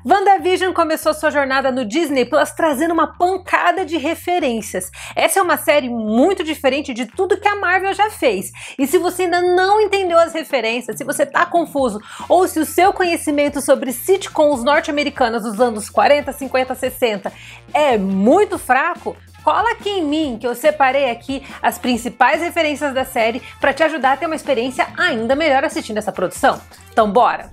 WandaVision começou sua jornada no Disney Plus trazendo uma pancada de referências. Essa é uma série muito diferente de tudo que a Marvel já fez. E se você ainda não entendeu as referências, se você tá confuso, ou se o seu conhecimento sobre sitcoms norte-americanas dos anos 40, 50, 60 é muito fraco, cola aqui em mim que eu separei aqui as principais referências da série para te ajudar a ter uma experiência ainda melhor assistindo essa produção. Então bora!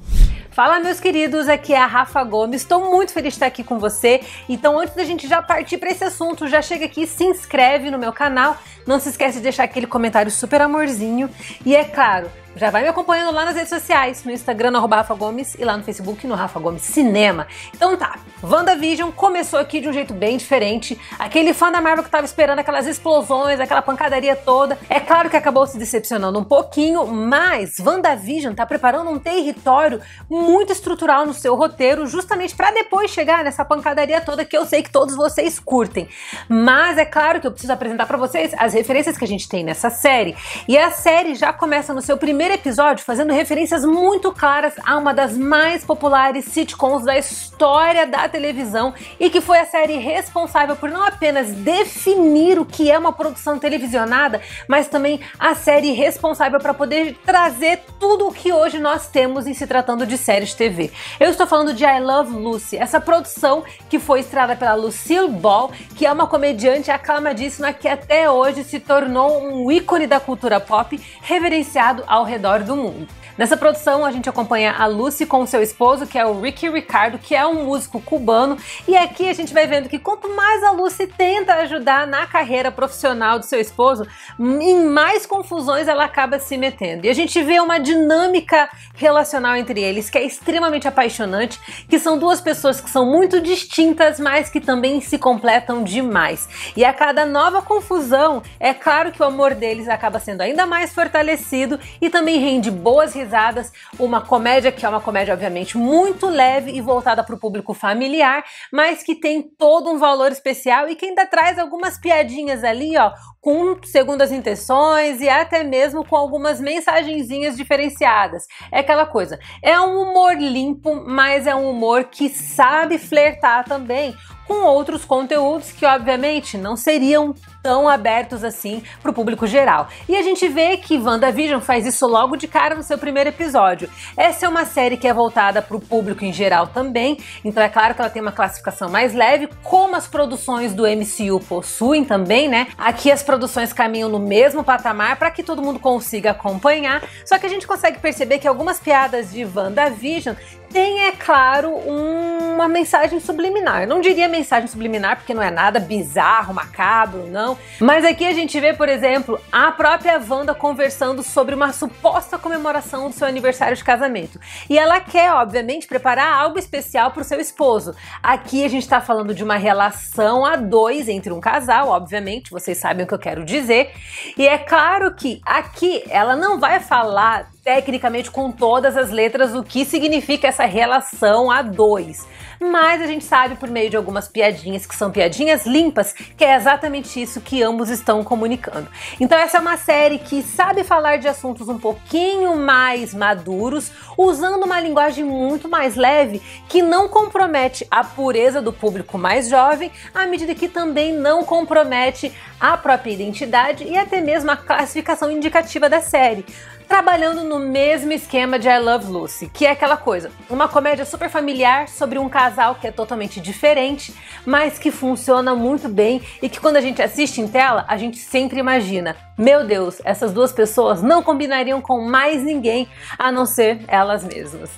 Fala, meus queridos, aqui é a Rafa Gomes, estou muito feliz de estar aqui com você. Então antes da gente já partir para esse assunto, já chega aqui, se inscreve no meu canal, não se esquece de deixar aquele comentário super amorzinho e é claro, já vai me acompanhando lá nas redes sociais, no Instagram, no @Rafa Gomes, e lá no Facebook, no Rafa Gomes Cinema. Então tá, WandaVision começou aqui de um jeito bem diferente. Aquele fã da Marvel que tava esperando aquelas explosões, aquela pancadaria toda, é claro que acabou se decepcionando um pouquinho, mas WandaVision tá preparando um território muito estrutural no seu roteiro, justamente para depois chegar nessa pancadaria toda que eu sei que todos vocês curtem. Mas é claro que eu preciso apresentar para vocês as referências que a gente tem nessa série. E a série já começa no seu primeiro episódio fazendo referências muito claras a uma das mais populares sitcoms da história da televisão e que foi a série responsável por não apenas definir o que é uma produção televisionada, mas também a série responsável para poder trazer tudo o que hoje nós temos em se tratando de séries de TV. Eu estou falando de I Love Lucy, essa produção que foi estrelada pela Lucille Ball, que é uma comediante aclamadíssima que até hoje se tornou um ícone da cultura pop, reverenciado ao redor do mundo. Nessa produção a gente acompanha a Lucy com seu esposo, que é o Ricky Ricardo, que é um músico cubano, e aqui a gente vai vendo que quanto mais a Lucy tenta ajudar na carreira profissional do seu esposo, em mais confusões ela acaba se metendo. E a gente vê uma dinâmica relacional entre eles que é extremamente apaixonante, que são duas pessoas que são muito distintas, mas que também se completam demais. E a cada nova confusão, é claro que o amor deles acaba sendo ainda mais fortalecido e também rende boas risadas, uma comédia que é uma comédia obviamente muito leve e voltada para o público familiar, mas que tem todo um valor especial e que ainda traz algumas piadinhas ali, ó, com segundas intenções e até mesmo com algumas mensagenzinhas diferenciadas. É aquela coisa, é um humor limpo, mas é um humor que sabe flertar também com outros conteúdos que obviamente não seriam tão abertos assim para o público geral. E a gente vê que WandaVision faz isso logo de cara no seu primeiro episódio. Essa é uma série que é voltada para o público em geral também, então é claro que ela tem uma classificação mais leve, como as produções do MCU possuem também, né? Aqui as produções caminham no mesmo patamar para que todo mundo consiga acompanhar, só que a gente consegue perceber que algumas piadas de WandaVision tem, é claro, uma mensagem subliminar. Eu não diria mensagem subliminar porque não é nada bizarro, macabro, não. Mas aqui a gente vê, por exemplo, a própria Wanda conversando sobre uma suposta comemoração do seu aniversário de casamento. E ela quer, obviamente, preparar algo especial para o seu esposo. Aqui a gente está falando de uma relação a dois entre um casal, obviamente, vocês sabem o que eu quero dizer. E é claro que aqui ela não vai falar tecnicamente com todas as letras o que significa essa relação a dois, mas a gente sabe por meio de algumas piadinhas que são piadinhas limpas que é exatamente isso que ambos estão comunicando. Então essa é uma série que sabe falar de assuntos um pouquinho mais maduros, usando uma linguagem muito mais leve que não compromete a pureza do público mais jovem, à medida que também não compromete a própria identidade e até mesmo a classificação indicativa da série, trabalhando no mesmo esquema de I Love Lucy, que é aquela coisa, uma comédia super familiar sobre um casal que é totalmente diferente, mas que funciona muito bem e que quando a gente assiste em tela, a gente sempre imagina, meu Deus, essas duas pessoas não combinariam com mais ninguém a não ser elas mesmas.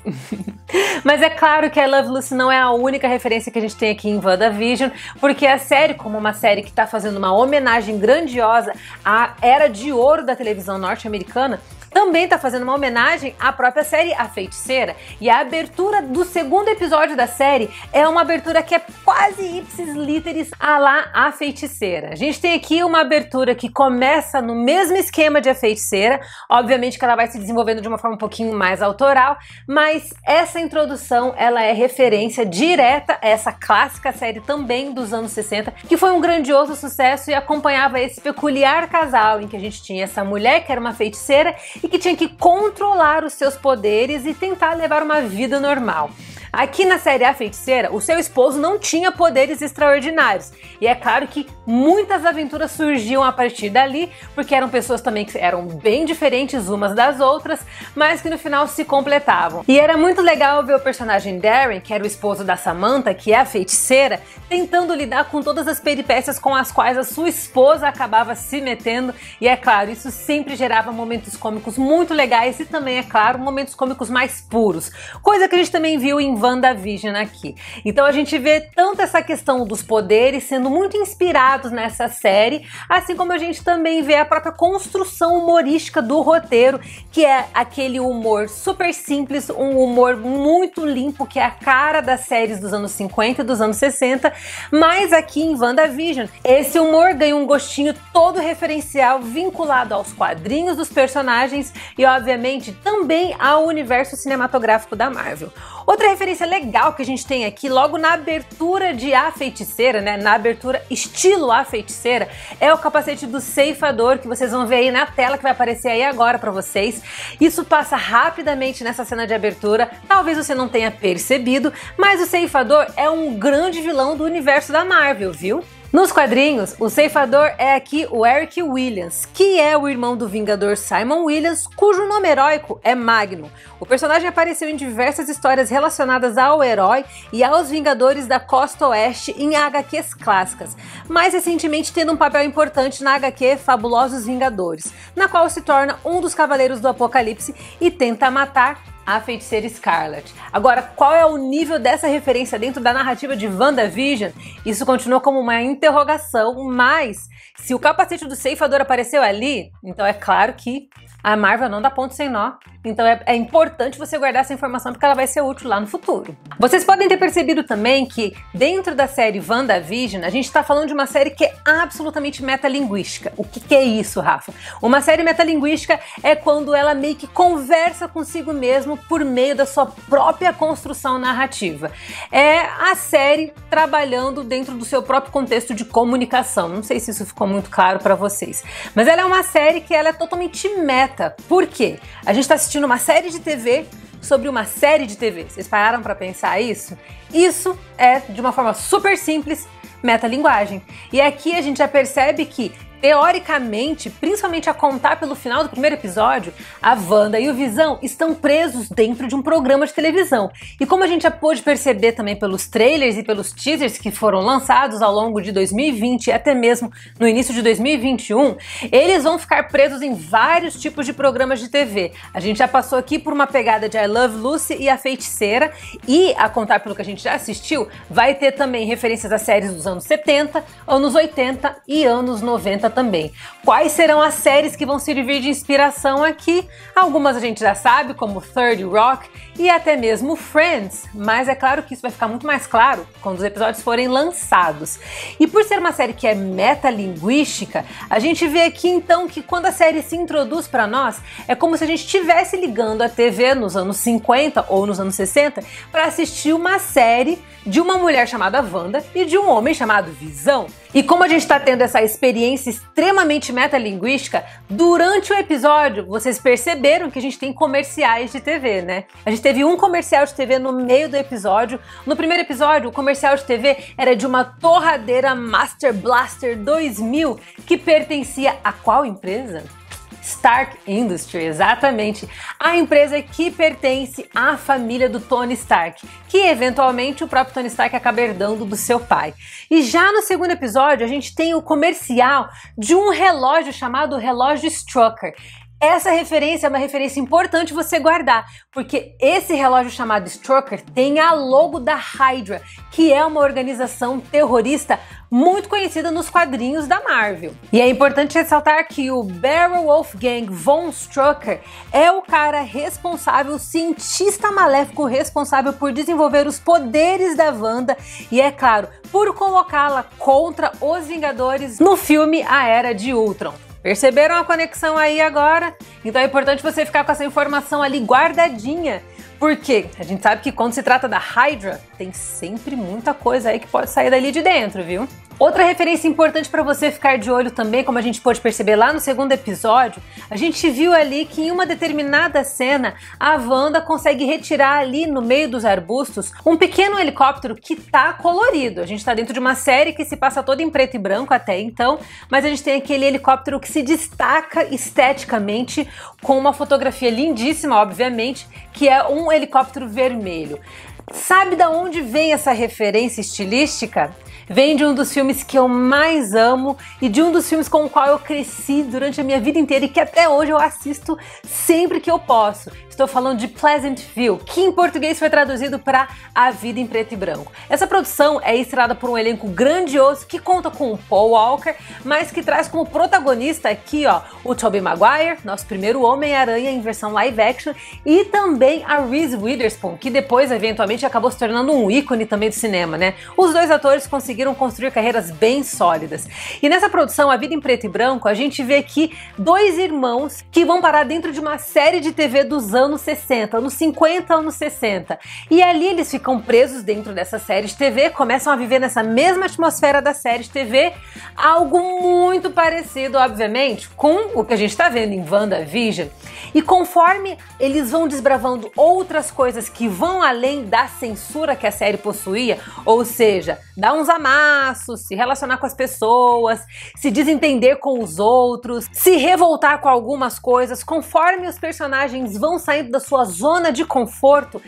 Mas é claro que I Love Lucy não é a única referência que a gente tem aqui em WandaVision, porque a série, como uma série que está fazendo uma homenagem grandiosa à era de ouro da televisão norte-americana, também está fazendo uma homenagem à própria série A Feiticeira. E a abertura do segundo episódio da série é uma abertura que é quase ipsis literis à la A Feiticeira. A gente tem aqui uma abertura que começa no mesmo esquema de A Feiticeira, obviamente que ela vai se desenvolvendo de uma forma um pouquinho mais autoral, mas essa introdução ela é referência direta a essa clássica série também dos anos 60, que foi um grandioso sucesso e acompanhava esse peculiar casal em que a gente tinha essa mulher que era uma feiticeira e que tinha que controlar os seus poderes e tentar levar uma vida normal. Aqui na série A Feiticeira, o seu esposo não tinha poderes extraordinários. E é claro que muitas aventuras surgiam a partir dali, porque eram pessoas também que eram bem diferentes umas das outras, mas que no final se completavam. E era muito legal ver o personagem Darren, que era o esposo da Samantha, que é a feiticeira, tentando lidar com todas as peripécias com as quais a sua esposa acabava se metendo. E é claro, isso sempre gerava momentos cômicos muito legais e também, é claro, momentos cômicos mais puros. Coisa que a gente também viu em WandaVision aqui. Então a gente vê tanto essa questão dos poderes sendo muito inspirados nessa série, assim como a gente também vê a própria construção humorística do roteiro, que é aquele humor super simples, um humor muito limpo, que é a cara das séries dos anos 50 e dos anos 60, mas aqui em WandaVision, esse humor ganha um gostinho todo referencial vinculado aos quadrinhos dos personagens e, obviamente, também ao universo cinematográfico da Marvel. Outra referência legal que a gente tem aqui, logo na abertura de A Feiticeira, né, na abertura estilo A Feiticeira, é o capacete do ceifador, que vocês vão ver aí na tela, que vai aparecer aí agora pra vocês. Isso passa rapidamente nessa cena de abertura, talvez você não tenha percebido, mas o ceifador é um grande vilão do universo da Marvel, viu? Nos quadrinhos, o ceifador é aqui o Eric Williams, que é o irmão do Vingador Simon Williams, cujo nome heróico é Magnum. O personagem apareceu em diversas histórias relacionadas ao herói e aos Vingadores da Costa Oeste em HQs clássicas, mais recentemente tendo um papel importante na HQ Fabulosos Vingadores, na qual se torna um dos Cavaleiros do Apocalipse e tenta matar a Feiticeira Scarlet. Agora, qual é o nível dessa referência dentro da narrativa de WandaVision? Isso continua como uma interrogação, mas se o capacete do ceifador apareceu ali, então é claro que a Marvel não dá ponto sem nó. Então é importante você guardar essa informação porque ela vai ser útil lá no futuro. Vocês podem ter percebido também que dentro da série WandaVision, a gente está falando de uma série que é absolutamente metalinguística. O que é isso, Rafa? Uma série metalinguística é quando ela meio que conversa consigo mesmo por meio da sua própria construção narrativa. É a série trabalhando dentro do seu próprio contexto de comunicação. Não sei se isso ficou muito claro para vocês. Mas ela é uma série que ela é totalmente meta. Por quê? A gente está assistindo uma série de TV sobre uma série de TV. Vocês pararam para pensar isso? Isso é, de uma forma super simples, metalinguagem. E aqui a gente já percebe que, teoricamente, principalmente a contar pelo final do primeiro episódio, a Wanda e o Visão estão presos dentro de um programa de televisão. E como a gente já pôde perceber também pelos trailers e pelos teasers que foram lançados ao longo de 2020 e até mesmo no início de 2021, eles vão ficar presos em vários tipos de programas de TV. A gente já passou aqui por uma pegada de I Love Lucy e A Feiticeira, e a contar pelo que a gente já assistiu, vai ter também referências a séries dos anos 70, anos 80 e anos 90 também. Quais serão as séries que vão servir de inspiração aqui? Algumas a gente já sabe, como 30 Rock e até mesmo Friends, mas é claro que isso vai ficar muito mais claro quando os episódios forem lançados. E por ser uma série que é metalinguística, a gente vê aqui então que quando a série se introduz para nós, é como se a gente estivesse ligando a TV nos anos 50 ou nos anos 60 para assistir uma série de uma mulher chamada Wanda e de um homem chamado Visão. E como a gente está tendo essa experiência extremamente metalinguística, durante o episódio vocês perceberam que a gente tem comerciais de TV, né? A gente teve um comercial de TV no meio do episódio. No primeiro episódio, o comercial de TV era de uma torradeira Master Blaster 2000 que pertencia a qual empresa? Stark Industries, exatamente. A empresa que pertence à família do Tony Stark, que eventualmente o próprio Tony Stark acaba herdando do seu pai. E já no segundo episódio, a gente tem o comercial de um relógio chamado relógio Strucker. Essa referência é uma referência importante você guardar, porque esse relógio chamado Strucker tem a logo da Hydra, que é uma organização terrorista muito conhecida nos quadrinhos da Marvel. E é importante ressaltar que o Barry Wolfgang von Strucker é o cara responsável, o cientista maléfico responsável por desenvolver os poderes da Wanda e, é claro, por colocá-la contra os Vingadores no filme A Era de Ultron. Perceberam a conexão aí agora? Então é importante você ficar com essa informação ali guardadinha, porque a gente sabe que quando se trata da Hydra, tem sempre muita coisa aí que pode sair dali de dentro, viu? Outra referência importante para você ficar de olho também, como a gente pôde perceber lá no segundo episódio, a gente viu ali que em uma determinada cena a Wanda consegue retirar ali no meio dos arbustos um pequeno helicóptero que tá colorido. A gente tá dentro de uma série que se passa toda em preto e branco até então, mas a gente tem aquele helicóptero que se destaca esteticamente com uma fotografia lindíssima, obviamente, que é um helicóptero vermelho. Sabe da onde vem essa referência estilística? Vem de um dos filmes que eu mais amo e de um dos filmes com o qual eu cresci durante a minha vida inteira e que até hoje eu assisto sempre que eu posso. Estou falando de Pleasantville, que em português foi traduzido para A Vida em Preto e Branco. Essa produção é estrelada por um elenco grandioso que conta com o Paul Walker, mas que traz como protagonista aqui, ó, o Tobey Maguire, nosso primeiro Homem-Aranha em versão live action, e também a Reese Witherspoon, que depois eventualmente acabou se tornando um ícone também do cinema, né? Os dois atores conseguiram construir carreiras bem sólidas. E nessa produção, A Vida em Preto e Branco, a gente vê aqui dois irmãos que vão parar dentro de uma série de TV dos anos 60, anos 50, anos 60. E ali eles ficam presos dentro dessa série de TV, começam a viver nessa mesma atmosfera da série de TV, algo muito parecido, obviamente, com o que a gente está vendo em WandaVision. E conforme eles vão desbravando outras coisas que vão além da censura que a série possuía, ou seja, dar uns amassos, se relacionar com as pessoas, se desentender com os outros, se revoltar com algumas coisas, conforme os personagens vão saindo da sua zona de conforto,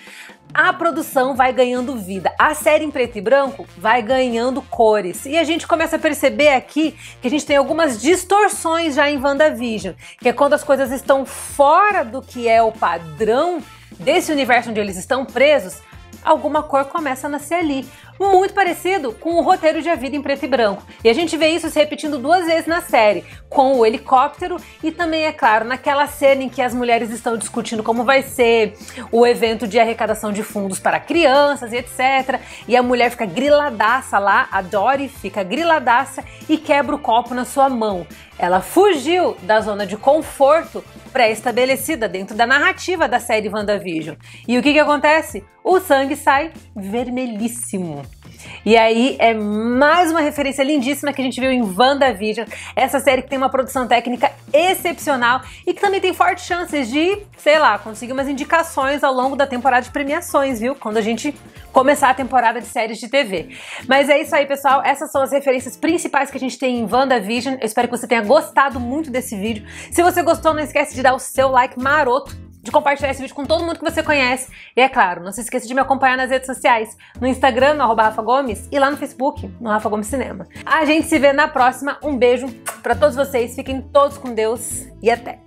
a produção vai ganhando vida. A série em preto e branco vai ganhando cores. E a gente começa a perceber aqui que a gente tem algumas distorções já em WandaVision, que é quando as coisas estão fora do que é o padrão desse universo onde eles estão presos, alguma cor começa a nascer ali. Muito parecido com o roteiro de A Vida em Preto e Branco. E a gente vê isso se repetindo duas vezes na série, com o helicóptero e também, é claro, naquela cena em que as mulheres estão discutindo como vai ser o evento de arrecadação de fundos para crianças e etc. E a mulher fica griladaça lá, a Dori fica griladaça e quebra o copo na sua mão. Ela fugiu da zona de conforto pré-estabelecida dentro da narrativa da série WandaVision. E o que acontece? O sangue sai vermelhíssimo. E aí é mais uma referência lindíssima que a gente viu em WandaVision, essa série que tem uma produção técnica excepcional e que também tem fortes chances de, sei lá, conseguir umas indicações ao longo da temporada de premiações, viu? Quando a gente começar a temporada de séries de TV. Mas é isso aí, pessoal. Essas são as referências principais que a gente tem em WandaVision. Eu espero que você tenha gostado muito desse vídeo. Se você gostou, não esquece de dar o seu like maroto, de compartilhar esse vídeo com todo mundo que você conhece. E é claro, não se esqueça de me acompanhar nas redes sociais, no Instagram, no @RafaGomes, e lá no Facebook, no Rafa Gomes Cinema. A gente se vê na próxima. Um beijo pra todos vocês, fiquem todos com Deus e até!